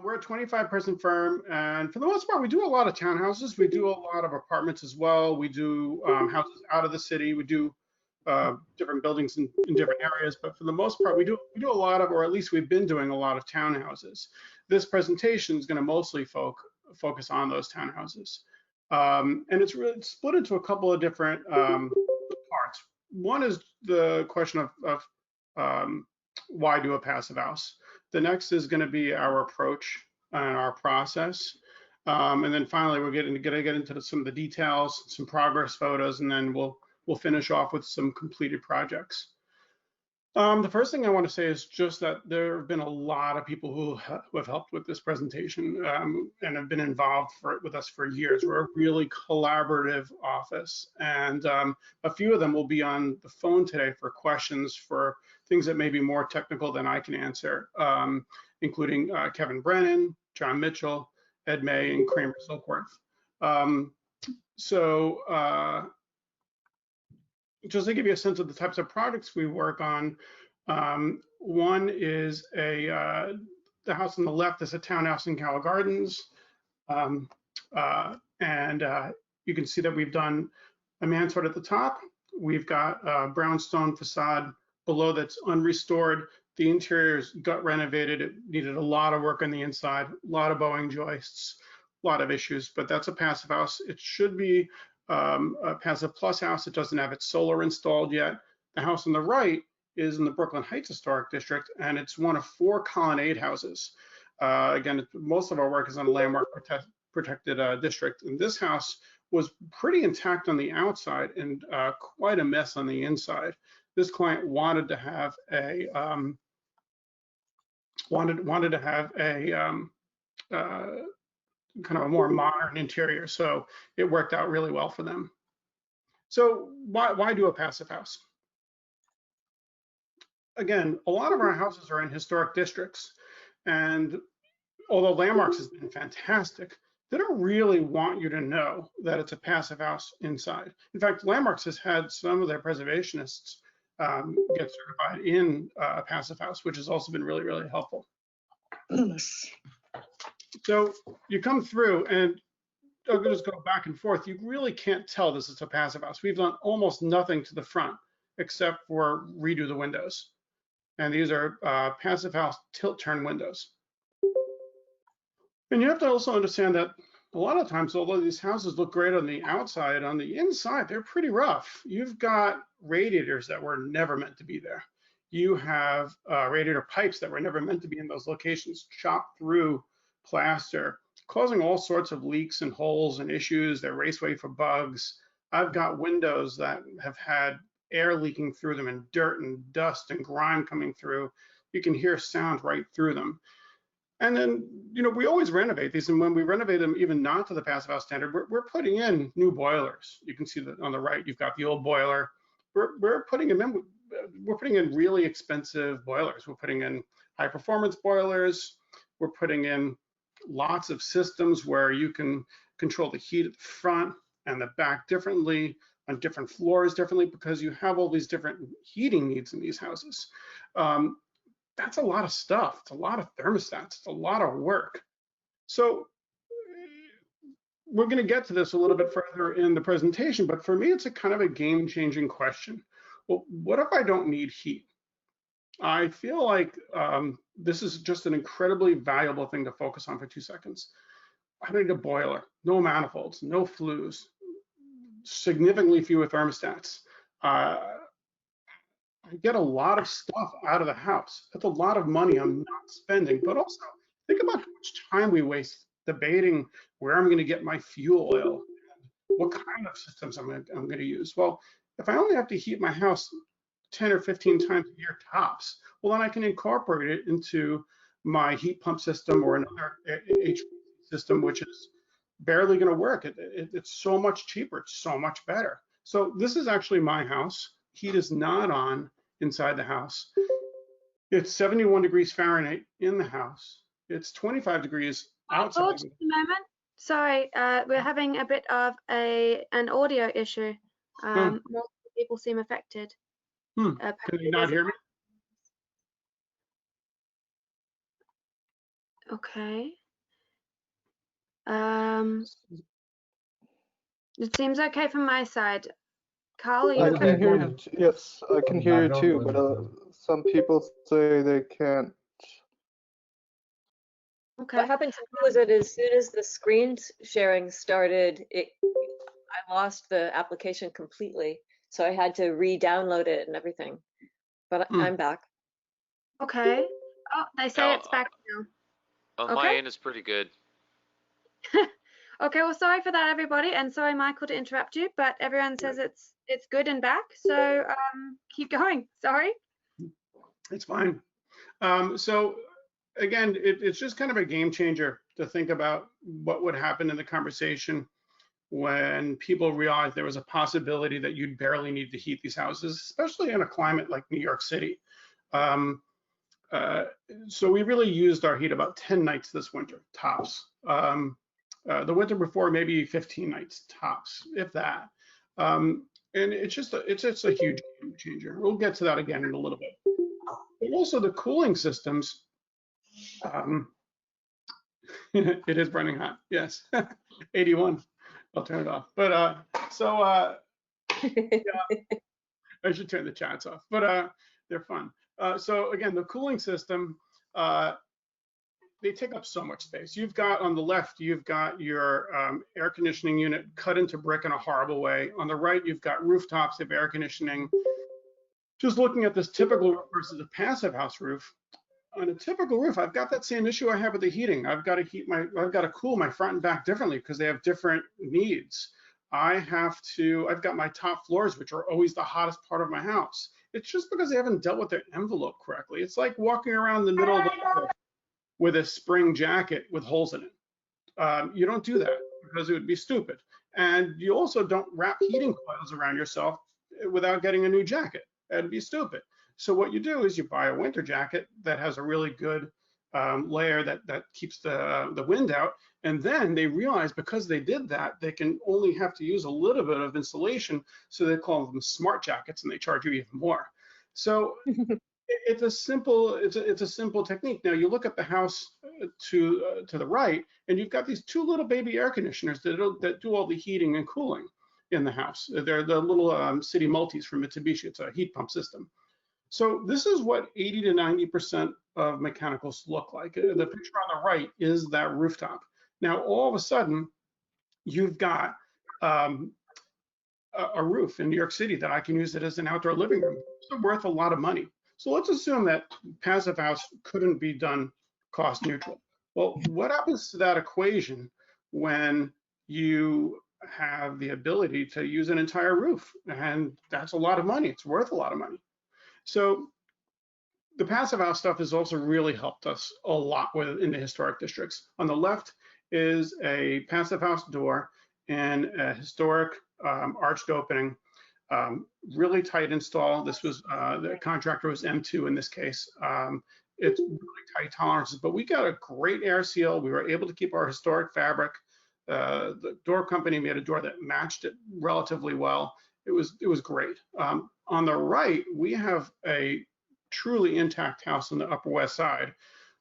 We're a 25-person firm, and for the most part, we do a lot of townhouses. We do a lot of apartments as well. We do houses out of the city. We do different buildings in different areas, but for the most part, we do a lot of, or at least we've been doing a lot of townhouses. This presentation is going to mostly focus on those townhouses, and it's really split into a couple of different parts. One is the question of why do a passive house. The next is going to be our approach and our process. And then finally, we're going to get into some of the details, some progress photos, and then we'll finish off with some completed projects. The first thing I want to say is just that there have been a lot of people who have helped with this presentation and have been involved with us for years. We're a really collaborative office, and a few of them will be on the phone today for questions for things that may be more technical than I can answer, including Kevin Brennan, John Mitchell, Ed May, and Kramer Silkworth. Just to give you a sense of the types of products we work on, one is the house on the left is a townhouse in Cowell Gardens. And you can see that we've done a mansard at the top. We've got a brownstone facade below that's unrestored. The interior is gut renovated. It needed a lot of work on the inside, a lot of bowing joists, a lot of issues, but that's a passive house. It should be a passive plus house. It doesn't have its solar installed yet. The house on the right is in the Brooklyn Heights Historic District, and it's one of 4 colonnade houses. Again, most of our work is on a landmark protected district, and this house was pretty intact on the outside and quite a mess on the inside. This client wanted to have a kind of a more modern interior, so it worked out really well for them. So why do a passive house? Again, a lot of our houses are in historic districts, and although Landmarks has been fantastic, they don't really want you to know that it's a passive house inside. In fact, Landmarks has had some of their preservationists get certified in a passive house, which has also been really, really helpful. So you come through, and I'll just go back and forth. You really can't tell this is a passive house. We've done almost nothing to the front except for redo the windows. And these are passive house tilt-turn windows. And you have to also understand that a lot of times, although these houses look great on the outside, on the inside, they're pretty rough. You've got radiators that were never meant to be there. You have radiator pipes that were never meant to be in those locations, chopped through plaster, causing all sorts of leaks and holes and issues. They're raceway for bugs. I've got windows that have had air leaking through them and dirt and dust and grime coming through. You can hear sound right through them. And then, you know, we always renovate these, and when we renovate them, even not to the passive house standard, we're putting in new boilers. You can see that on the right, you've got the old boiler. We're putting them in. We're putting in really expensive boilers. We're putting in high performance boilers. We're putting in lots of systems where you can control the heat at the front and the back differently, on different floors differently, because you have all these different heating needs in these houses. That's a lot of stuff. It's a lot of thermostats. It's a lot of work. So we're going to get to this a little bit further in the presentation, but for me, it's a kind of a game-changing question. Well, what if I don't need heat? I feel like this is just an incredibly valuable thing to focus on for 2 seconds. I don't need a boiler, no manifolds, no flues, significantly fewer thermostats. I get a lot of stuff out of the house. That's a lot of money I'm not spending, but also think about how much time we waste debating where I'm going to get my fuel oil, what kind of systems I'm going to use. Well, if I only have to heat my house 10 or 15 times a year tops, well, then I can incorporate it into my heat pump system or another HVAC system, which is barely going to work. It's so much cheaper. It's so much better. So this is actually my house. Heat is not on inside the house. It's 71 degrees Fahrenheit in the house. It's 25 degrees outside. Oh, just a moment. Sorry, we're having a bit of an audio issue. Multiple people seem affected. Can you not hear me? Okay. It seems okay from my side. Carl, are you I okay? can hear you. Yes, I can hear you too, but some people say they can't. Okay. What happened to me was that as soon as the screen sharing started, I lost the application completely. So I had to re-download it and everything. But I'm back. Okay. Oh, they say it's back now. On my end, it's pretty good. Okay, well, sorry for that, everybody, and sorry, Michael, to interrupt you, but everyone says it's good and back, so keep going. Sorry. It's fine. So again, it's just kind of a game changer to think about what would happen in the conversation when people realized there was a possibility that you'd barely need to heat these houses, especially in a climate like New York City. So we really used our heat about 10 nights this winter, tops. The winter before, maybe 15 nights tops, if that. And it's just a huge game changer. We'll get to that again in a little bit. But also the cooling systems. It is burning hot. Yes, 81. I'll turn it off. But yeah, I should turn the chats off. But they're fun. So again, the cooling system. They take up so much space. You've got on the left, you've got your air conditioning unit cut into brick in a horrible way. On the right, you've got rooftops of air conditioning. Just looking at this typical roof versus a passive house roof. On a typical roof, I've got that same issue I have with the heating. I've got to cool my front and back differently because they have different needs. I've got my top floors, which are always the hottest part of my house. It's just because they haven't dealt with their envelope correctly. It's like walking around the middle of the winter with a spring jacket with holes in it. You don't do that because it would be stupid. And you also don't wrap heating coils around yourself without getting a new jacket. That'd be stupid. So what you do is you buy a winter jacket that has a really good layer that keeps the wind out. And then they realize because they did that, they can only have to use a little bit of insulation. So they call them smart jackets and they charge you even more. So it's a simple technique. Now you look at the house to the right, and you've got these two little baby air conditioners that do all the heating and cooling in the house. They're the little city multis from Mitsubishi. It's a heat pump system. So this is what 80 to 90% of mechanicals look like. The picture on the right is that rooftop. Now all of a sudden, you've got a roof in New York City that I can use it as an outdoor living room. It's worth a lot of money. So let's assume that passive house couldn't be done cost neutral. Well, what happens to that equation when you have the ability to use an entire roof? And that's a lot of money. It's worth a lot of money. So the passive house stuff has also really helped us a lot in the historic districts. On the left is a passive house door and a historic arched opening, really tight install. This was, the contractor was M2 in this case. It's really tight tolerances, but we got a great air seal. We were able to keep our historic fabric. The door company made a door that matched it relatively well. It was great. On the right, we have a truly intact house on the Upper West Side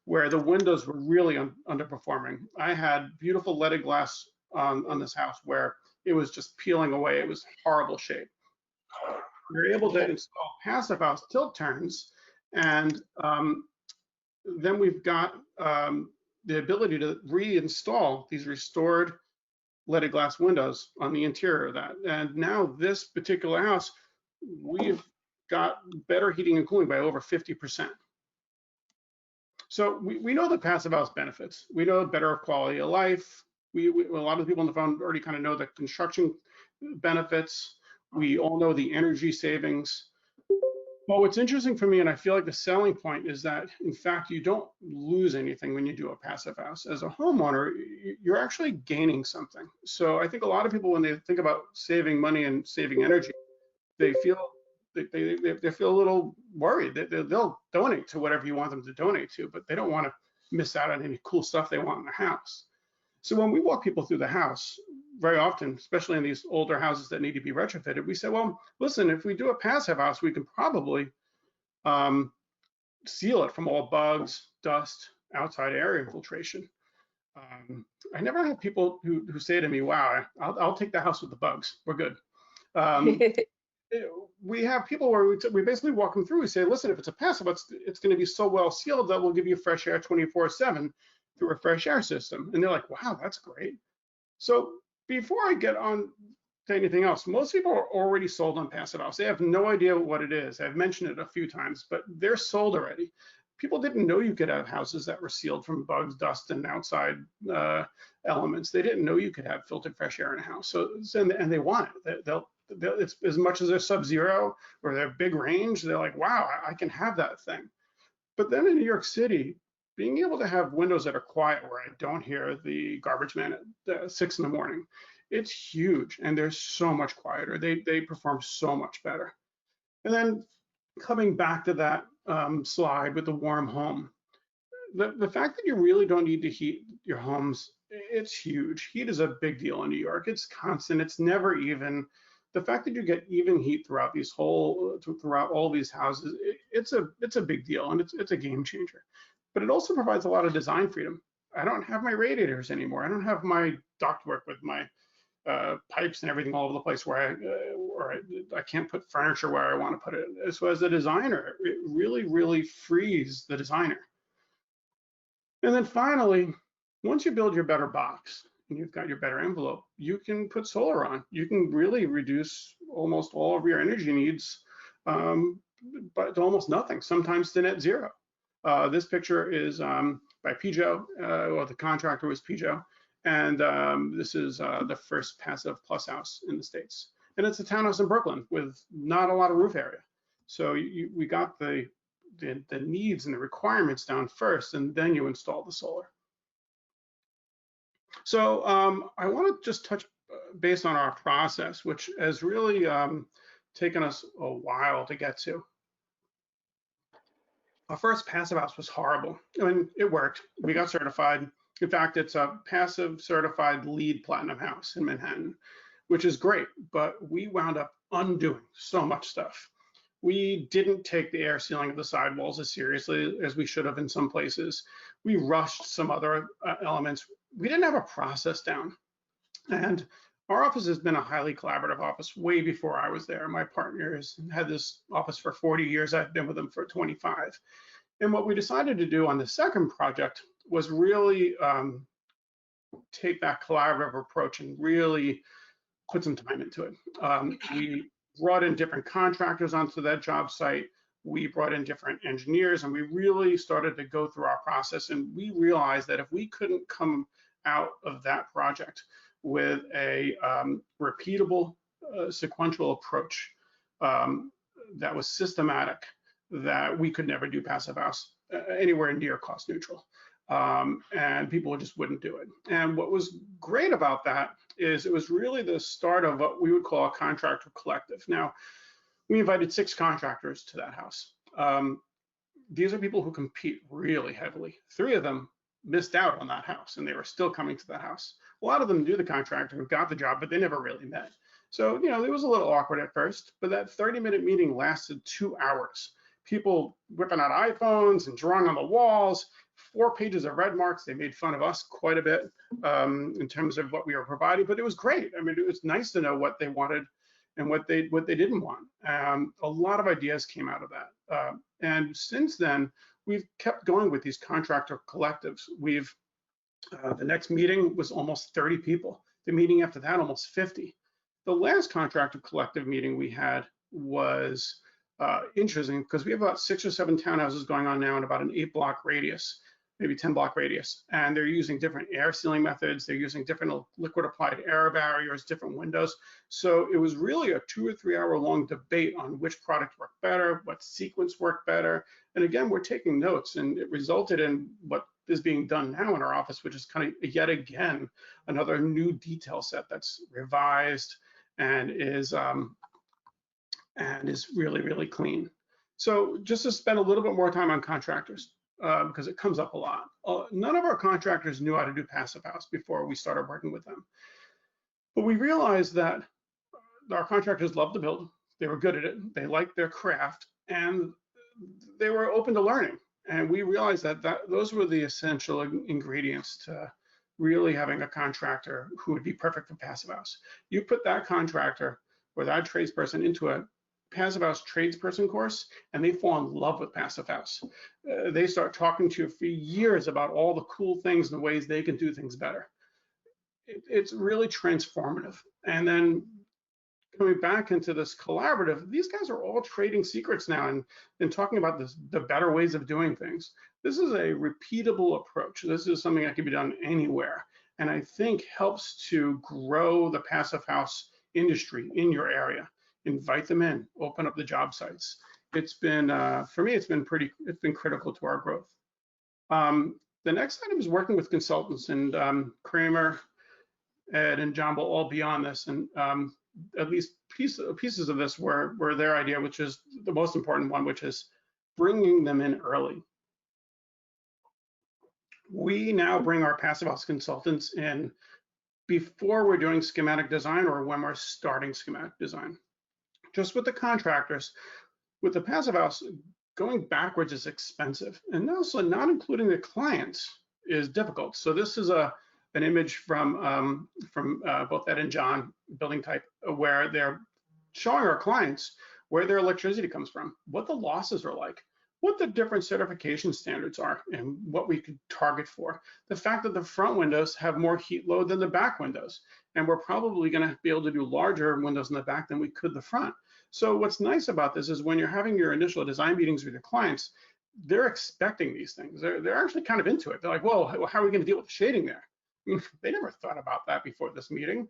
where the windows were really underperforming. I had beautiful leaded glass on this house where it was just peeling away. It was horrible shape. We were able to install passive house tilt turns, and then we've got the ability to reinstall these restored leaded glass windows on the interior of that. And now this particular house, we've got better heating and cooling by over 50%. So we know the passive house benefits. We know better quality of life. A lot of people on the phone already kind of know the construction benefits. We all know the energy savings. Well, what's interesting for me, and I feel like the selling point is that, in fact, you don't lose anything when you do a passive house. As a homeowner, you're actually gaining something. So I think a lot of people, when they think about saving money and saving energy, they feel they feel a little worried. They'll donate to whatever you want them to donate to, but they don't want to miss out on any cool stuff they want in the house. So when we walk people through the house, very often, especially in these older houses that need to be retrofitted, we say, well, listen, if we do a passive house, we can probably seal it from all bugs, dust, outside air infiltration. I never had people who say to me, wow, I'll take the house with the bugs. We're good. We have people where we basically walk them through. We say, listen, if it's a passive, it's going to be so well sealed that we'll give you fresh air 24/7 through a fresh air system. And they're like, wow, that's great. So before I get on to anything else, most people are already sold on passive house. They have no idea what it is. I've mentioned it a few times, but they're sold already. People didn't know you could have houses that were sealed from bugs, dust, and outside elements. They didn't know you could have filtered fresh air in a house. So and they want it. It's as much as they're sub-zero or they're big range, they're like, wow, I can have that thing. But then in New York City, being able to have windows that are quiet where I don't hear the garbage man at 6 in the morning, it's huge, and they're so much quieter. They perform so much better. And then coming back to that slide with the warm home, the fact that you really don't need to heat your homes, it's huge. Heat is a big deal in New York. It's constant. It's never even. The fact that you get even heat throughout all these houses, it's a big deal, and it's a game changer. But it also provides a lot of design freedom. I don't have my radiators anymore. I don't have my ductwork with my pipes and everything all over the place where I can't put furniture where I want to put it. So as a designer, it really, really frees the designer. And then finally, once you build your better box and you've got your better envelope, you can put solar on. You can really reduce almost all of your energy needs, but to almost nothing, sometimes to net zero. This picture is by Pijo, well, the contractor was Pijo, and this is the first passive plus house in the States. And it's a townhouse in Brooklyn with not a lot of roof area. So we got the needs and the requirements down first, and then you install the solar. So I want to just touch base on our process, which has really taken us a while to get to. Our first passive house was horrible. I mean, it worked. We got certified. In fact, it's a passive certified LEED platinum house in Manhattan, which is great, but we wound up undoing so much stuff. We didn't take the air sealing of the sidewalls as seriously as we should have in some places. We rushed some other elements. We didn't have a process down. And our office has been a highly collaborative office way before I was there. My partner has had this office for 40 years. I've been with him for 25. And what we decided to do on the second project was really take that collaborative approach and really put some time into it. We brought in different contractors onto that job site. We brought in different engineers, and we really started to go through our process. And we realized that if we couldn't come out of that project with a repeatable, sequential approach that was systematic, that we could never do passive house anywhere near cost neutral. And people just wouldn't do it. And what was great about that is it was really the start of what we would call a contractor collective. Now, we invited 6 contractors to that house. These are people who compete really heavily. 3 of them missed out on that house, and they were still coming to that house. A lot of them knew the contractor who got the job, but they never really met. So, you know, it was a little awkward at first, but that 30-minute meeting lasted 2 hours. People whipping out iPhones and drawing on the walls, 4 pages of red marks. They made fun of us quite a bit in terms of what we were providing, but it was great. I mean, it was nice to know what they wanted and what they didn't want. A lot of ideas came out of that. And since then, we've kept going with these contractor collectives. The next meeting was almost 30 people. The meeting after that, almost 50. The last contractor collective meeting we had was interesting because we have about 6 or 7 townhouses going on now in about an 8-block radius, maybe 10-block radius. And they're using different air sealing methods. They're using different liquid applied air barriers, different windows. So it was really a 2 or 3 hour long debate on which product worked better, what sequence worked better. And again, we're taking notes, and it resulted in what is being done now in our office, which is kind of yet again another new detail set that's revised and is really, really clean. So just to spend a little bit more time on contractors, because it comes up a lot. None of our contractors knew how to do passive house before we started working with them. But we realized that our contractors loved to build. They were good at it. They liked their craft, and they were open to learning. And we realized that those were the essential ingredients to really having a contractor who would be perfect for Passive House. You put that contractor or that tradesperson into a Passive House tradesperson course, and they fall in love with Passive House. They start talking to you for years about all the cool things and the ways they can do things better. It's really transformative. And then coming back into this collaborative, these guys are all trading secrets now and talking about the better ways of doing things. This is a repeatable approach. This is something that can be done anywhere, and I think helps to grow the Passive House industry in your area. Invite them in, open up the job sites. It's been, for me, it's been critical to our growth. The next item is working with consultants, and Kramer, Ed, and John will all be on this, and at least pieces of this were their idea, which is the most important one, which is bringing them in early. We now bring our Passive House consultants in before we're doing schematic design or when we're starting schematic design. Just with the contractors, with the Passive House, going backwards is expensive, and also not including the clients is difficult. So this is an image from both Ed and John, building type, where they're showing our clients where their electricity comes from, what the losses are like, what the different certification standards are, and what we could target for. The fact that the front windows have more heat load than the back windows, and we're probably going to be able to do larger windows in the back than we could the front. So what's nice about this is when you're having your initial design meetings with your clients, they're expecting these things. They're actually kind of into it. They're like, well, how are we going to deal with the shading there? They never thought about that before this meeting,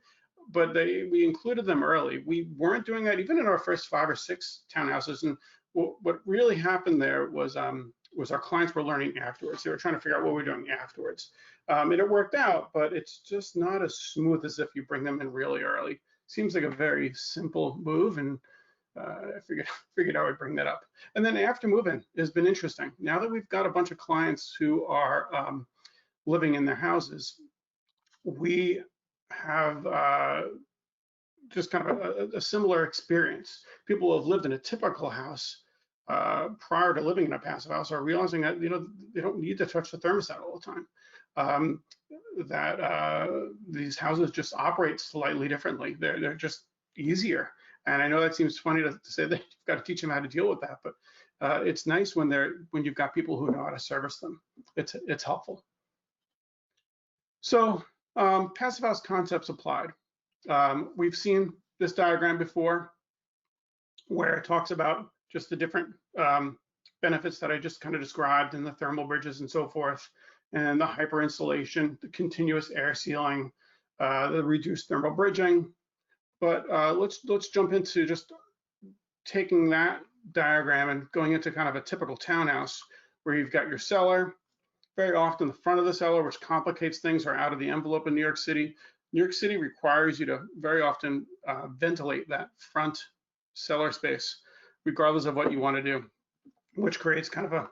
but we included them early. We weren't doing that even in our first 5 or 6 townhouses. And what really happened there was our clients were learning afterwards. They were trying to figure out what we're doing afterwards. And it worked out, but it's just not as smooth as if you bring them in really early. Seems like a very simple move, and I figured I would bring that up. And then after move-in has been interesting. Now that we've got a bunch of clients who are living in their houses, we have just kind of a similar experience. People who have lived in a typical house prior to living in a Passive House are realizing that they don't need to touch the thermostat all the time. These houses just operate slightly differently. They're just easier. And I know that seems funny to say that you've got to teach them how to deal with that, but it's nice when you've got people who know how to service them. It's helpful. So Passive House concepts applied. We've seen this diagram before where it talks about just the different benefits that I just kind of described, and the thermal bridges and so forth, and the hyper insulation, the continuous air sealing, the reduced thermal bridging. But let's jump into just taking that diagram and going into kind of a typical townhouse where you've got your cellar. Very often the front of the cellar, which complicates things, are out of the envelope in New York City. New York City requires you to very often ventilate that front cellar space, regardless of what you want to do, which creates kind of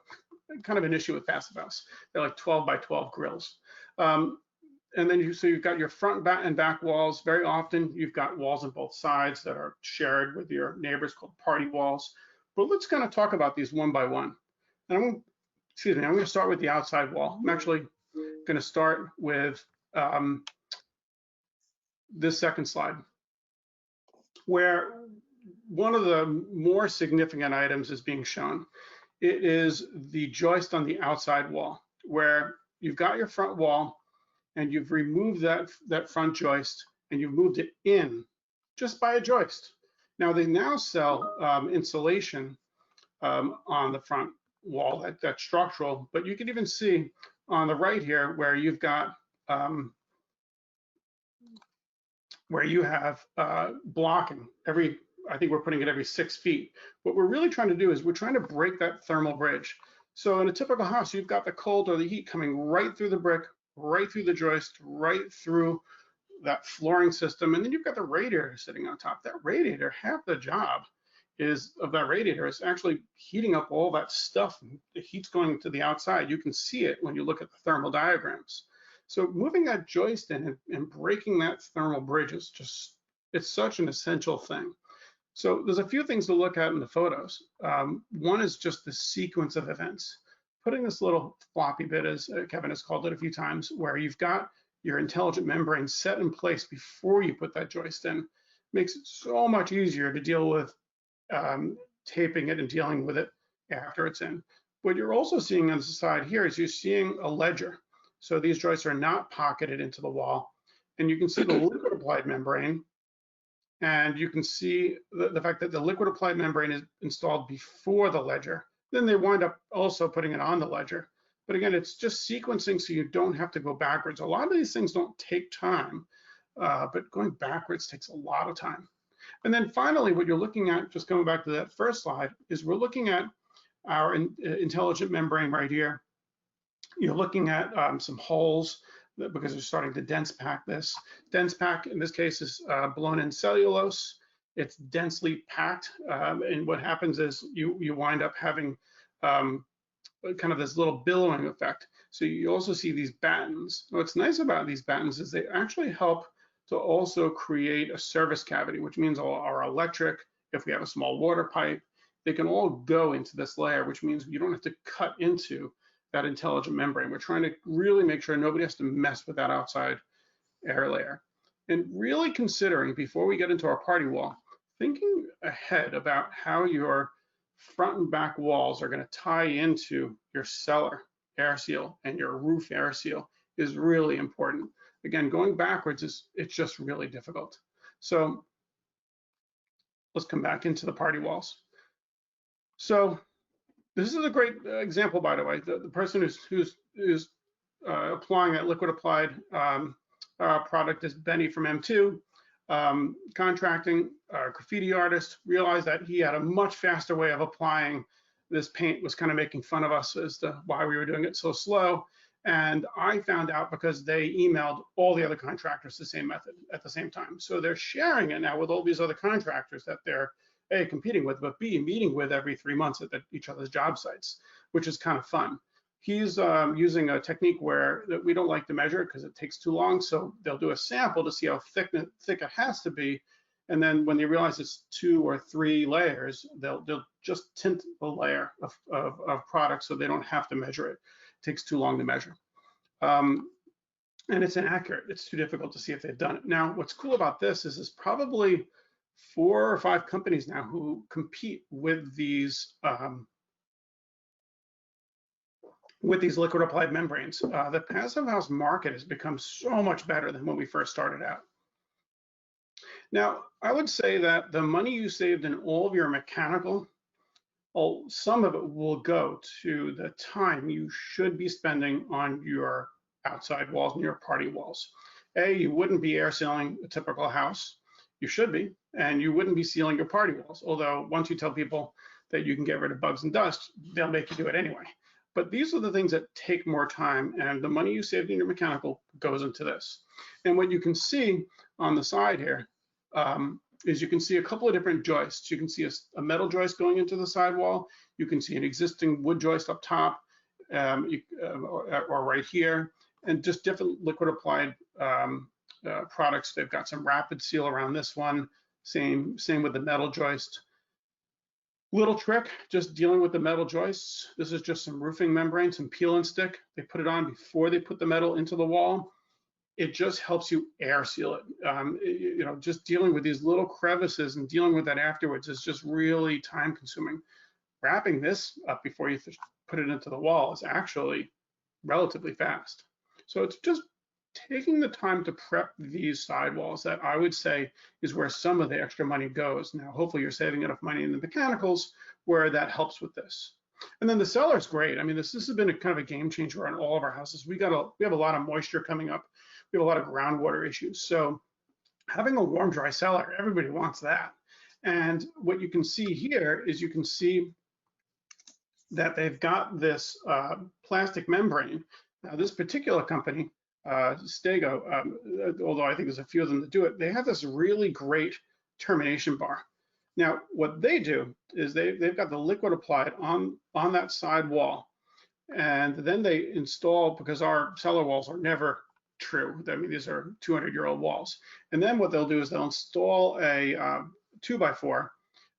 an issue with Passive House. They're like 12 by 12 grills. And then you've got your front and back walls. Very often you've got walls on both sides that are shared with your neighbors, called party walls. But let's kind of talk about these one by one. And I'm going to start with the outside wall. I'm actually going to start with this second slide, where one of the more significant items is being shown. It is the joist on the outside wall, where you've got your front wall and you've removed that front joist and you've moved it in just by a joist. Now they now sell insulation on the front wall, that's structural, but you can even see on the right here where you've got where you have blocking I think we're putting it every 6 feet. What we're really trying to do is we're trying to break that thermal bridge. So in a typical house, you've got the cold or the heat coming right through the brick, right through the joist, right through that flooring system, and then you've got the radiator sitting on top. That radiator, half the job of that radiator is actually heating up all that stuff. The heat's going to the outside. You can see it when you look at the thermal diagrams. So moving that joist in and breaking that thermal bridge is it's such an essential thing. So there's a few things to look at in the photos. One is just the sequence of events. putting this little floppy bit, as Kevin has called it a few times, where you've got your intelligent membrane set in place before you put that joist in, makes it so much easier to deal with taping it and dealing with it after it's in. What you're also seeing on the side here is you're seeing a ledger. So these joists are not pocketed into the wall. And you can see the liquid applied membrane, and you can see the fact that the liquid applied membrane is installed before the ledger. Then they wind up also putting it on the ledger. But again, it's just sequencing so you don't have to go backwards. A lot of these things don't take time, but going backwards takes a lot of time. And then finally, what you're looking at, just going back to that first slide, is we're looking at our intelligent membrane right here. You're looking at some holes because they're starting to dense pack this. Dense pack in this case is blown in cellulose. It's densely packed, and what happens is you wind up having kind of this little billowing effect. So you also see these battens. What's nice about these battens is they actually help to also create a service cavity, which means our electric, if we have a small water pipe, they can all go into this layer, which means you don't have to cut into that intelligent membrane. We're trying to really make sure nobody has to mess with that outside air layer. And really considering, before we get into our party wall, thinking ahead about how your front and back walls are going to tie into your cellar air seal and your roof air seal is really important. Again, going backwards it's just really difficult. So let's come back into the party walls. So this is a great example, by the way. The person who's applying that liquid applied product is Benny from M2. Contracting, graffiti artist, realized that he had a much faster way of applying this paint, was kind of making fun of us as to why we were doing it so slow. And I found out because they emailed all the other contractors the same method at the same time. So they're sharing it now with all these other contractors that they're A, competing with, but B, meeting with every 3 months at each other's job sites, which is kind of fun. He's using a technique where we don't like to measure it because it takes too long. So they'll do a sample to see how thick it has to be. And then when they realize it's 2 or 3 layers, they'll just tint the layer of product so they don't have to measure it. It takes too long to measure. And it's inaccurate. It's too difficult to see if they've done it. Now, what's cool about this is there's probably 4 or 5 companies now who compete with these liquid applied membranes. The passive house market has become so much better than when we first started out. Now, I would say that the money you saved in all of your mechanical, some of it will go to the time you should be spending on your outside walls and your party walls. A, you wouldn't be air sealing a typical house. You should be, and you wouldn't be sealing your party walls. Although once you tell people that you can get rid of bugs and dust, they'll make you do it anyway. But these are the things that take more time, and the money you saved in your mechanical goes into this. And what you can see on the side here is you can see a couple of different joists. You can see a metal joist going into the sidewall. You can see an existing wood joist up top, or right here, and just different liquid applied products. They've got some rapid seal around this one. Same with the metal joist. Little trick, just dealing with the metal joists. This is just some roofing membrane, some peel and stick. They put it on before they put the metal into the wall. It just helps you air seal it. You know, just dealing with these little crevices and dealing with that afterwards is just really time consuming. Wrapping this up before you put it into the wall is actually relatively fast. So it's just taking the time to prep these sidewalls that I would say is where some of the extra money goes. Now, hopefully you're saving enough money in the mechanicals where that helps with this. And then the cellar is great. I mean, this has been a kind of a game changer on all of our houses. We have a lot of moisture coming up. We have a lot of groundwater issues. So having a warm, dry cellar, everybody wants that. And what you can see here is you can see that they've got this plastic membrane. Now, this particular company, Stego, although I think there's a few of them that do it, they have this really great termination bar. Now, what they do is they've got the liquid applied on that side wall, and then they install, because our cellar walls are never true. I mean, these are 200-year-old walls. And then what they'll do is they'll install a 2x4,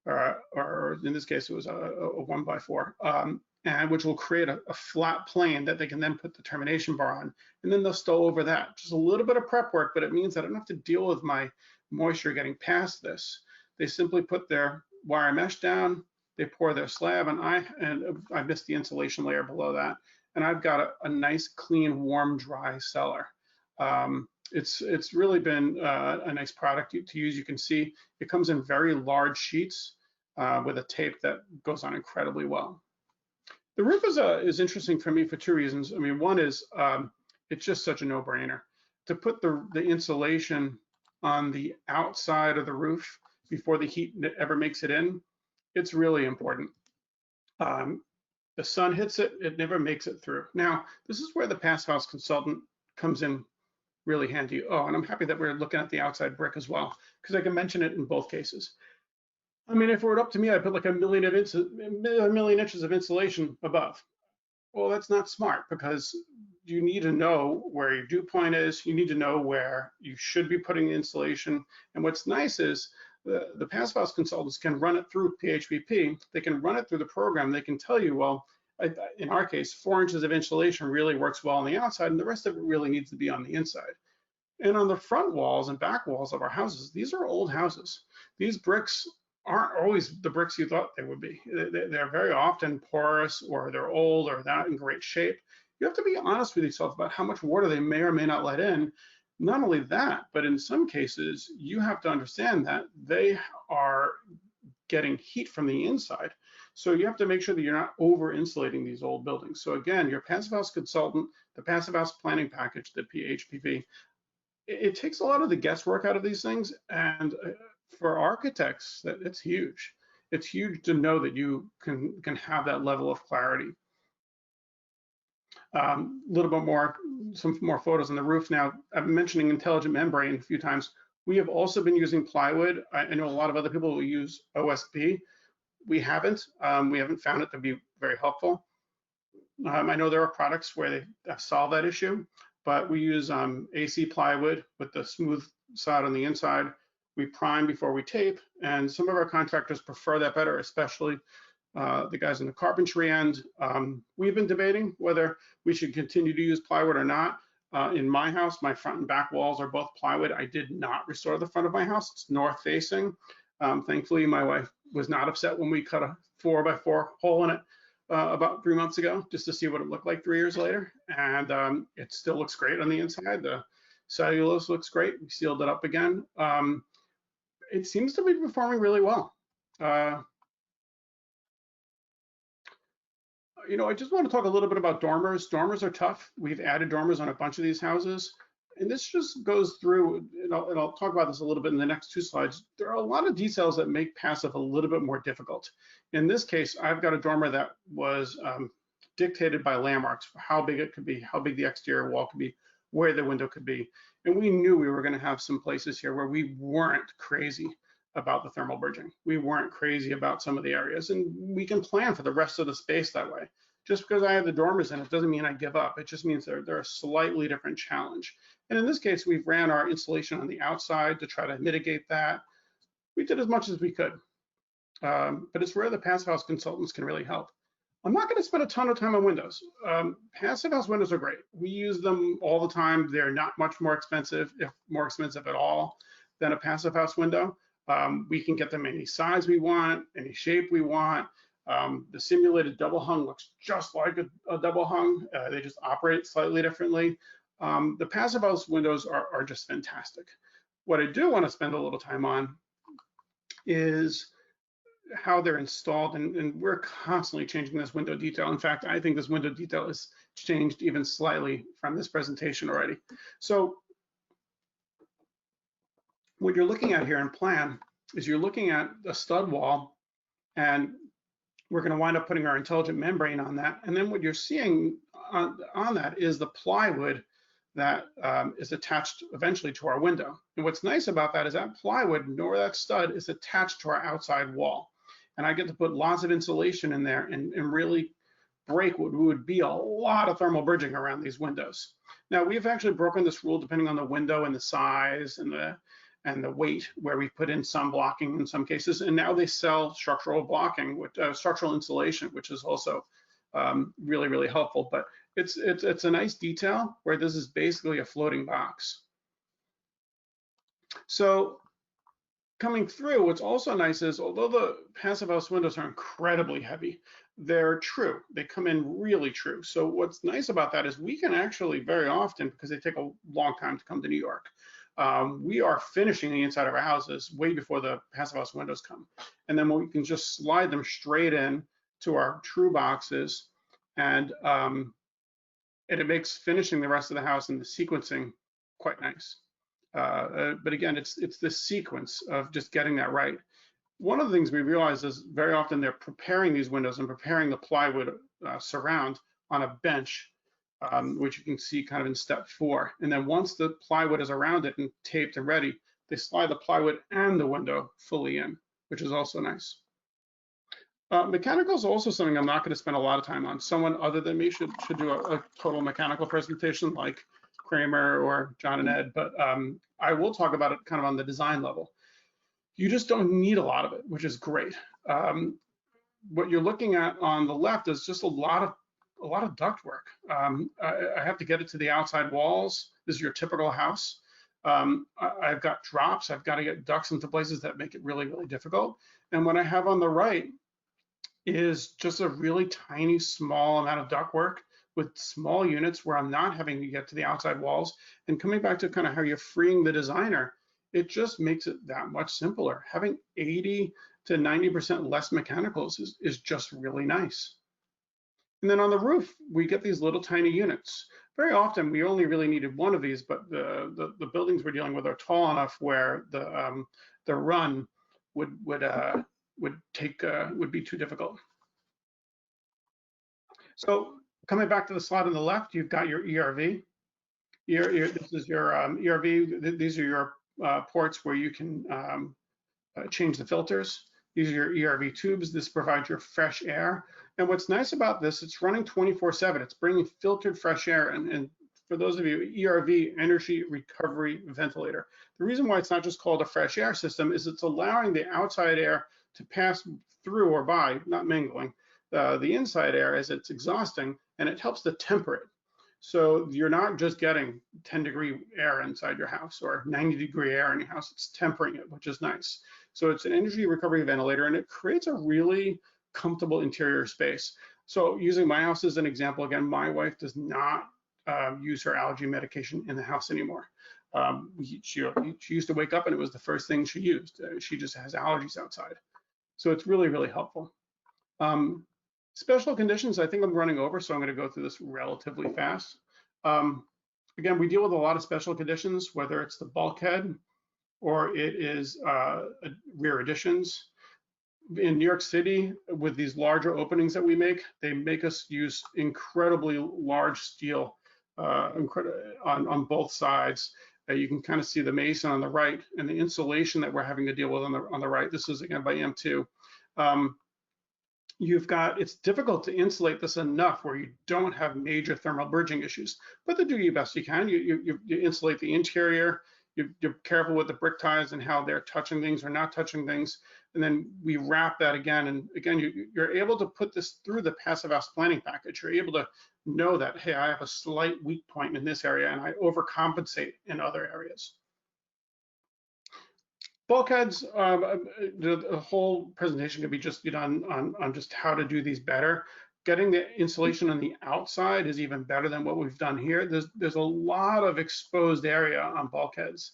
or in this case, it was a 1x4, and which will create a flat plane that they can then put the termination bar on, and then they'll stow over that. Just a little bit of prep work, but it means that I don't have to deal with my moisture getting past this. They simply put their wire mesh down, they pour their slab, and I missed the insulation layer below that, and I've got a nice, clean, warm, dry cellar. It's really been a nice product to use. You can see it comes in very large sheets with a tape that goes on incredibly well. The roof is interesting for me for two reasons. I mean, one is it's just such a no-brainer. To put the insulation on the outside of the roof before the heat ever makes it in, it's really important. The sun hits it, it never makes it through. Now, this is where the Passive House consultant comes in really handy. Oh, and I'm happy that we're looking at the outside brick as well, because I can mention it in both cases. I mean, if it were up to me, I'd put like a million inches of insulation above. Well, that's not smart, because you need to know where your dew point is. You need to know where you should be putting the insulation. And what's nice is the Passive House consultants can run it through PHBP. They can run it through the program. They can tell you, well, in our case, 4 inches of insulation really works well on the outside, and the rest of it really needs to be on the inside. And on the front walls and back walls of our houses, these are old houses. These bricks aren't always the bricks you thought they would be. They're very often porous, or they're old, or not in great shape. You have to be honest with yourself about how much water they may or may not let in. Not only that, but in some cases, you have to understand that they are getting heat from the inside. So you have to make sure that you're not over insulating these old buildings. So again, your Passive House consultant, the Passive House planning package, the PHPP, it takes a lot of the guesswork out of these things. And for architects, it's huge. It's huge to know that you can have that level of clarity. A little bit more, some more photos on the roof now. I've been mentioning intelligent membrane a few times. We have also been using plywood. I know a lot of other people will use OSB. We haven't found it to be very helpful. I know there are products where they solve that issue, but we use AC plywood with the smooth side on the inside. We prime before we tape, and some of our contractors prefer that better, especially the guys in the carpentry end. We've been debating whether we should continue to use plywood or not. In my house, my front and back walls are both plywood. I did not restore the front of my house. It's north facing. Thankfully, my wife was not upset when we cut a 4x4 hole in it about 3 months ago, just to see what it looked like 3 years later. And it still looks great on the inside. The cellulose looks great. We sealed it up again. It seems to be performing really well. You know, I just want to talk a little bit about dormers. Dormers are tough. We've added dormers on a bunch of these houses. And this just goes through, and I'll talk about this a little bit in the next 2 slides. There are a lot of details that make passive a little bit more difficult. In this case, I've got a dormer that was dictated by landmarks for how big it could be, how big the exterior wall could be, where the window could be. And we knew we were going to have some places here where we weren't crazy about the thermal bridging. We weren't crazy about some of the areas, and we can plan for the rest of the space that way. Just because I have the dormers in it doesn't mean I give up. It just means they're a slightly different challenge. And in this case, we've ran our insulation on the outside to try to mitigate that. We did as much as we could, but it's where the Passive House consultants can really help. I'm not going to spend a ton of time on windows. Passive House windows are great. We use them all the time. They're not much more expensive, if more expensive at all, than a Passive House window. We can get them any size we want, any shape we want. The simulated double hung looks just like a double hung. They just operate slightly differently. The Passive House windows are just fantastic. What I do want to spend a little time on is how they're installed, and we're constantly changing this window detail. In fact, I think this window detail has changed even slightly from this presentation already. So what you're looking at here in plan is you're looking at a stud wall, and we're going to wind up putting our intelligent membrane on that. And then what you're seeing on that is the plywood that is attached eventually to our window. And what's nice about that is that plywood, nor that stud, is attached to our outside wall. And I get to put lots of insulation in there and really break what would be a lot of thermal bridging around these windows. Now, we've actually broken this rule depending on the window and the size and the weight, where we put in some blocking in some cases. And now they sell structural blocking, structural insulation, which is also Really, really helpful. But it's a nice detail where this is basically a floating box. So coming through, what's also nice is, although the passive house windows are incredibly heavy, they're true. They come in really true. So what's nice about that is we can actually very often, because they take a long time to come to New York, we are finishing the inside of our houses way before the passive house windows come. And then we can just slide them straight in to our true boxes, and it makes finishing the rest of the house and the sequencing quite nice. But again, it's this sequence of just getting that right. One of the things we realize is very often they're preparing these windows and preparing the plywood surround on a bench, which you can see kind of in step 4. And then once the plywood is around it and taped and ready, they slide the plywood and the window fully in, which is also nice. Mechanical is also something I'm not going to spend a lot of time on. Someone other than me should do a total mechanical presentation, like Kramer or John and Ed, but I will talk about it kind of on the design level. You just don't need a lot of it, which is great. What you're looking at on the left is just a lot of duct work. I have to get it to the outside walls. This is your typical house. I've got drops. I've got to get ducts into places that make it really, really difficult. And what I have on the right is just a really tiny, small amount of duct work with small units where I'm not having to get to the outside walls. And coming back to kind of how you're freeing the designer, it just makes it that much simpler. Having 80 to 90% less mechanicals is just really nice. And then on the roof, we get these little tiny units. Very often, we only really needed one of these, but the buildings we're dealing with are tall enough where the run would be too difficult. So coming back to the slide on the left, you've got your ERV. This is your ERV. These are your ports where you can change the filters. These are your ERV tubes. This provides your fresh air. And what's nice about this, it's running 24/7. It's bringing filtered fresh air. And for those of you, ERV, Energy Recovery Ventilator. The reason why it's not just called a fresh air system is it's allowing the outside air to pass through or by, not mingling, the inside air as it's exhausting, and it helps to temper it. So you're not just getting 10-degree air inside your house or 90-degree air in your house, it's tempering it, which is nice. So it's an energy recovery ventilator, and it creates a really comfortable interior space. So using my house as an example, again, my wife does not use her allergy medication in the house anymore. She used to wake up and it was the first thing she used. She just has allergies outside. So it's really, really helpful. Special conditions, I think I'm running over, so I'm going to go through this relatively fast. Again, we deal with a lot of special conditions, whether it's the bulkhead or it is rear additions. In New York City, with these larger openings that we make, they make us use incredibly large steel on both sides. You can kind of see the mason on the right and the insulation that we're having to deal with on the right. This is again by M2. It's difficult to insulate this enough where you don't have major thermal bridging issues, but to do your best you can. You insulate the interior, you're careful with the brick ties and how they're touching things or not touching things, and then we wrap that again. And again, you're able to put this through the passive house planning package. You're able to know that, hey, I have a slight weak point in this area and I overcompensate in other areas. Bulkheads, the whole presentation could be just done on just how to do these better. Getting the insulation on the outside is even better than what we've done here. There's a lot of exposed area on bulkheads.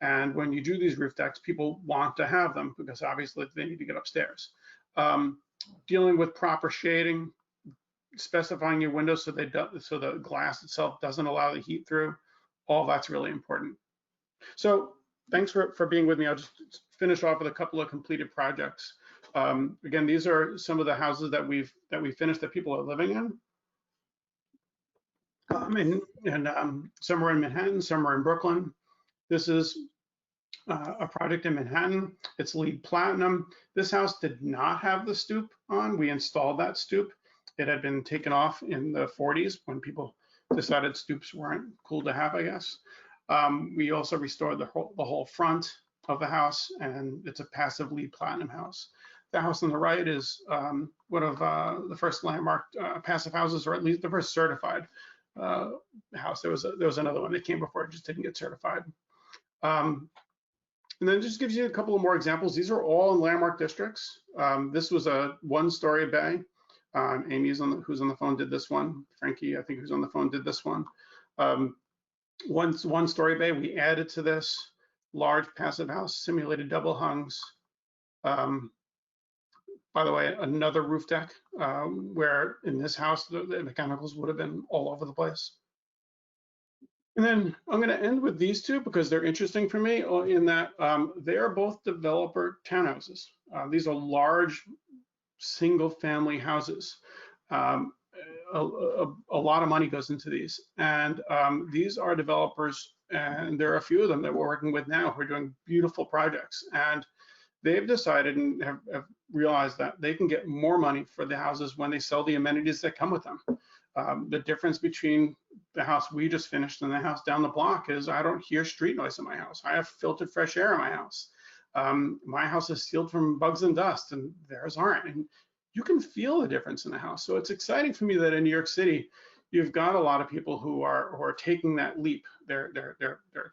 And when you do these roof decks, people want to have them because obviously they need to get upstairs. Dealing with proper shading, specifying your windows so the glass itself doesn't allow the heat through, all that's really important. So thanks for being with me. I'll just finish off with a couple of completed projects. Again, these are some of the houses that we finished that people are living in. Some are in Manhattan, some are in Brooklyn. This is a project in Manhattan. It's LEED Platinum. This house did not have the stoop on. We installed that stoop. It had been taken off in the 40s when people decided stoops weren't cool to have, I guess. We also restored the whole front of the house, and it's a passive LEED Platinum house. The house on the right is one of the first landmark passive houses, or at least the first certified house. There was another one that came before, it just didn't get certified. And then it just gives you a couple of more examples. These are all in landmark districts. This was a one-story bay. Amy, who's on the phone, did this one. Frankie, I think, who's on the phone, did this one. One-story bay. We added to this large passive house, simulated double hungs. By the way, another roof deck, where in this house the mechanicals would have been all over the place. And then I'm going to end with these two because they're interesting for me in that they are both developer townhouses. These are large single-family houses. A lot of money goes into these, and these are developers, and there are a few of them that we're working with now who are doing beautiful projects, and they've decided and have realized that they can get more money for the houses when they sell the amenities that come with them. The difference between the house we just finished and the house down the block is I don't hear street noise in my house. I have filtered fresh air in my house. My house is sealed from bugs and dust, and theirs aren't. And you can feel the difference in the house. So it's exciting for me that in New York City, you've got a lot of people who are taking that leap. They're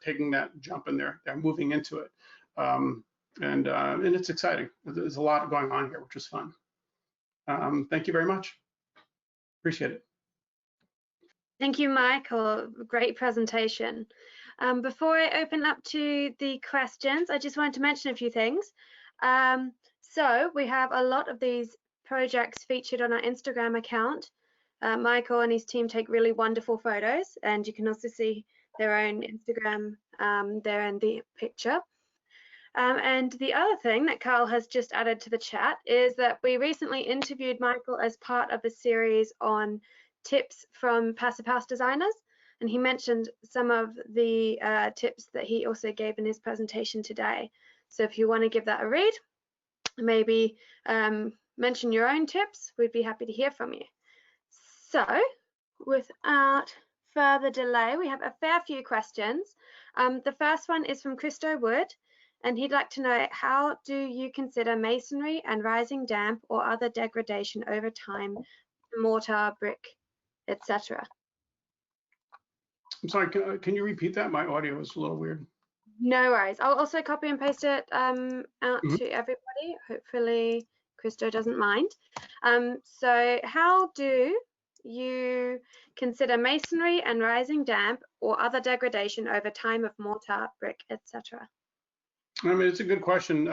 taking that jump, and they're moving into it. And it's exciting. There's a lot going on here, which is fun. Thank you very much. Appreciate it. Thank you, Michael. Great presentation. Before I open up to the questions, I just wanted to mention a few things. So we have a lot of these projects featured on our Instagram account. Michael and his team take really wonderful photos, and you can also see their own Instagram there in the picture. And the other thing that Carl has just added to the chat is that we recently interviewed Michael as part of a series on tips from passive house designers, and he mentioned some of the tips that he also gave in his presentation today. So if you want to give that a read, maybe mention your own tips, we'd be happy to hear from you. So without further delay, we have a fair few questions. The first one is from Christo Wood, and he'd like to know, how do you consider masonry and rising damp or other degradation over time, mortar, brick, etc.? I'm sorry, can you repeat that? My audio was a little weird. No worries. I'll also copy and paste it out to everybody. Hopefully Christo doesn't mind. So how do you consider masonry and rising damp or other degradation over time of mortar, brick, etc.? I mean, it's a good question.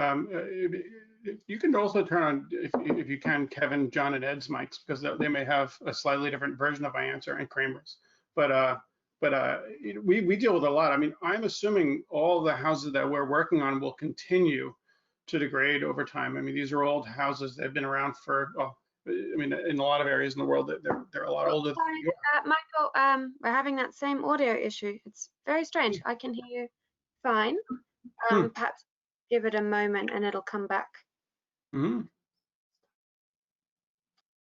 You can also turn on, if you can, Kevin, John, and Ed's mics, because they may have a slightly different version of my answer, and Kramer's. But we deal with a lot. I mean, I'm assuming all the houses that we're working on will continue to degrade over time. I mean, these are old houses. They've been around for, well, I mean, in a lot of areas in the world, they're a lot older. Sorry, Michael, we're having that same audio issue. It's very strange. I can hear you fine. Perhaps give it a moment and it'll come back.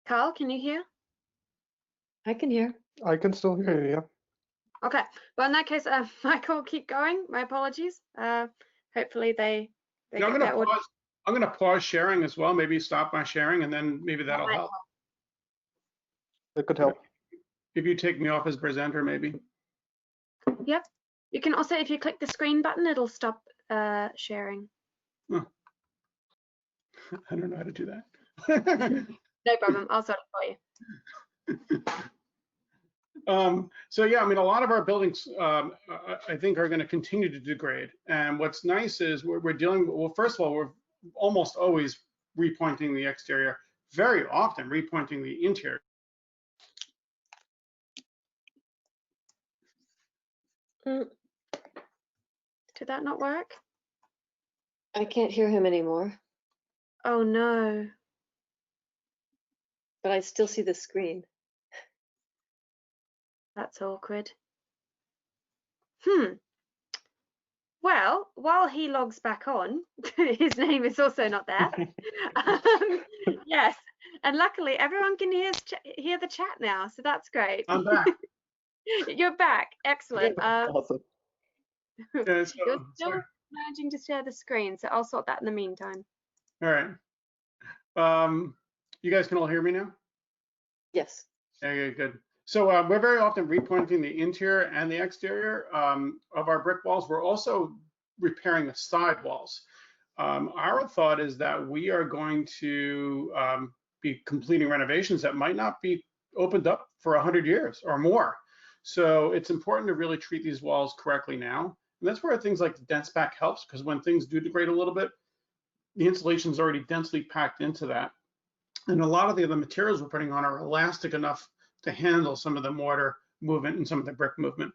Carl, can you hear? I can hear. I can still hear you, yeah. Okay, well, in that case, Michael, keep going. My apologies. Hopefully they Yeah, I'm going to pause sharing as well. Maybe stop my sharing, and then maybe that'll help. It could help. If you take me off as presenter, maybe. Yep. You can also, if you click the screen button, it'll stop sharing. Huh. I don't know how to do that. No problem. I'll sort it for you. So yeah, I mean, a lot of our buildings, I think, are going to continue to degrade. And what's nice is we're dealing, well, first of all, we're almost always repointing the exterior, very often repointing the interior. Did that not work? I can't hear him anymore, Oh no. but I still see the screen. That's awkward. Well, while he logs back on, his name is also not there. Yes, and luckily everyone can hear the chat now, so that's great. I'm back. You're back. Excellent. Awesome. Yeah, You're still managing to share the screen, so I'll sort that in the meantime. all right. You guys can all hear me now? Yes. Okay, good. So we're very often repointing the interior and the exterior of our brick walls. We're also repairing the side walls. Our thought is that we are going to be completing renovations that might not be opened up for 100 years or more. So it's important to really treat these walls correctly now. And that's where things like the dense pack helps, because when things do degrade a little bit, the insulation is already densely packed into that. And a lot of the other materials we're putting on are elastic enough to handle some of the mortar movement and some of the brick movement.